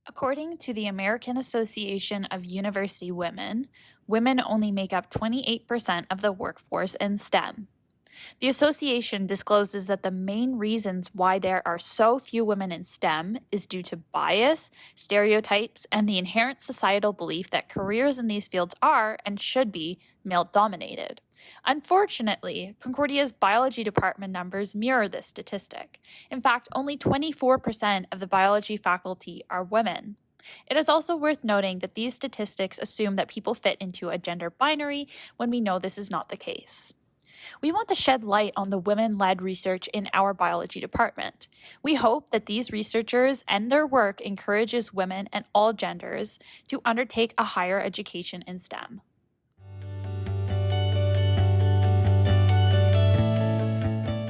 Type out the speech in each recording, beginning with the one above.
According to the American Association of University Women, women only make up 28% of the workforce in STEM. The association discloses that the main reasons why there are so few women in STEM is due to bias, stereotypes, and the inherent societal belief that careers in these fields are and should be male-dominated. Unfortunately, Concordia's biology department numbers mirror this statistic. In fact, only 24% of the biology faculty are women. It is also worth noting that these statistics assume that people fit into a gender binary when we know this is not the case. We want to shed light on the women-led research in our biology department. We hope that these researchers and their work encourages women and all genders to undertake a higher education in STEM.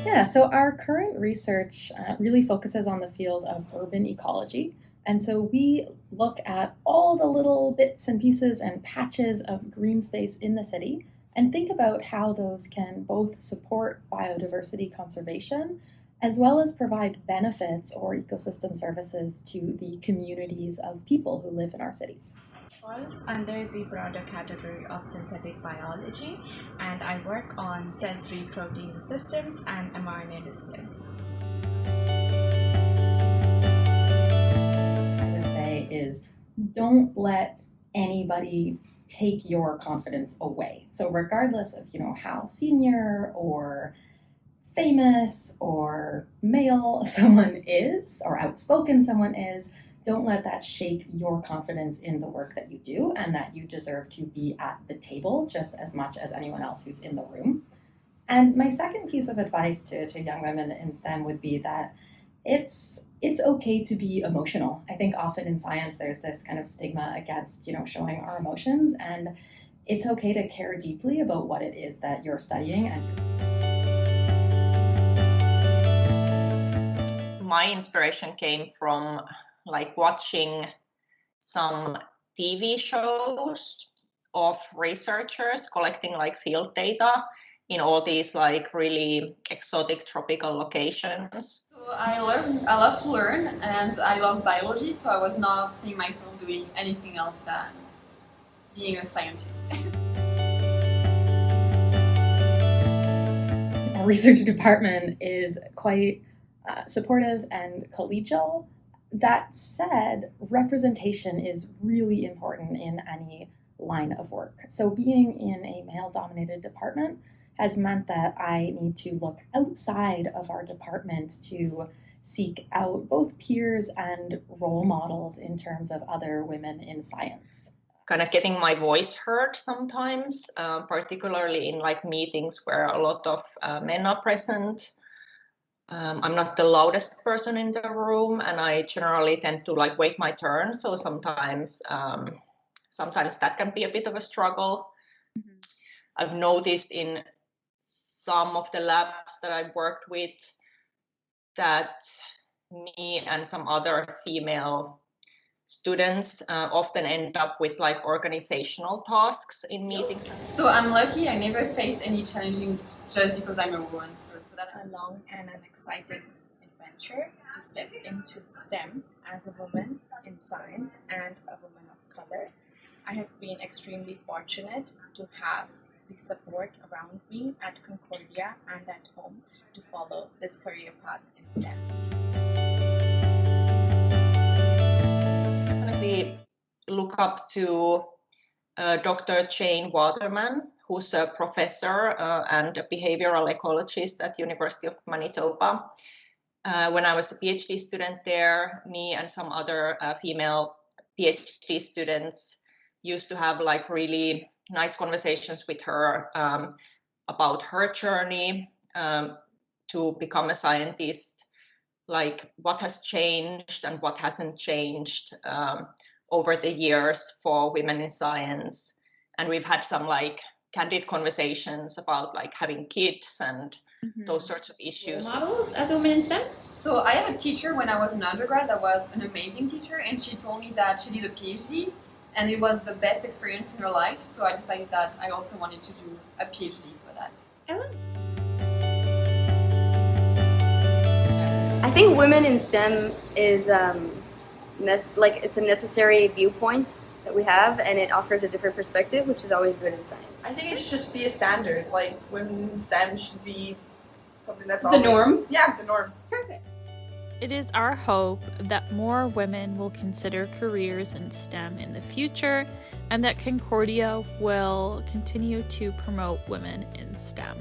Yeah, so our current research really focuses on the field of urban ecology. And so we look at all the little bits and pieces and patches of green space in the city and think about how those can both support biodiversity conservation as well as provide benefits or ecosystem services to the communities of people who live in our cities. Falls under the broader category of synthetic biology, and I work on cell-free protein systems and mRNA display. I would say is don't let anybody take your confidence away. So regardless of, how senior or famous or male someone is or outspoken someone is, don't let that shake your confidence in the work that you do and that you deserve to be at the table just as much as anyone else who's in the room. And my second piece of advice to young women in STEM would be that it's okay to be emotional. I think often in science there's this kind of stigma against, showing our emotions, and it's okay to care deeply about what it is that you're studying. And my inspiration came from watching some TV shows of researchers collecting field data in all these really exotic tropical locations. So I love to learn, and I love biology, so I was not seeing myself doing anything else than being a scientist. Our research department is quite supportive and collegial. That said, representation is really important in any line of work. So being in a male-dominated department has meant that I need to look outside of our department to seek out both peers and role models in terms of other women in science. Kind of getting my voice heard sometimes, particularly in meetings where a lot of men are present. I'm not the loudest person in the room, and I generally tend to wait my turn. So sometimes that can be a bit of a struggle. Mm-hmm. I've noticed in some of the labs that I've worked with that me and some other female students often end up with organizational tasks in meetings. So I'm lucky I never faced any challenging just because I'm a woman. So for that, a long and an exciting adventure to step into STEM as a woman in science and a woman of color. I have been extremely fortunate to have the support around me at Concordia and at home to follow this career path in STEM. Definitely look up to Dr. Jane Waterman, who's a professor and a behavioral ecologist at the University of Manitoba. When I was a PhD student there, me and some other female PhD students used to have really nice conversations with her about her journey to become a scientist, what has changed and what hasn't changed over the years for women in science. And we've had some candid conversations about having kids and those sorts of issues. Models as a woman in STEM? So I had a teacher when I was an undergrad that was an amazing teacher, and she told me that she did a PhD and it was the best experience in her life. So I decided that I also wanted to do a PhD for that. I love it. I think women in STEM is it's a necessary viewpoint that we have, and it offers a different perspective, which is always good in science. I think it should just be a standard. Like women in STEM should be something that's The always, norm? Yeah, the norm. Perfect. It is our hope that more women will consider careers in STEM in the future, and that Concordia will continue to promote women in STEM.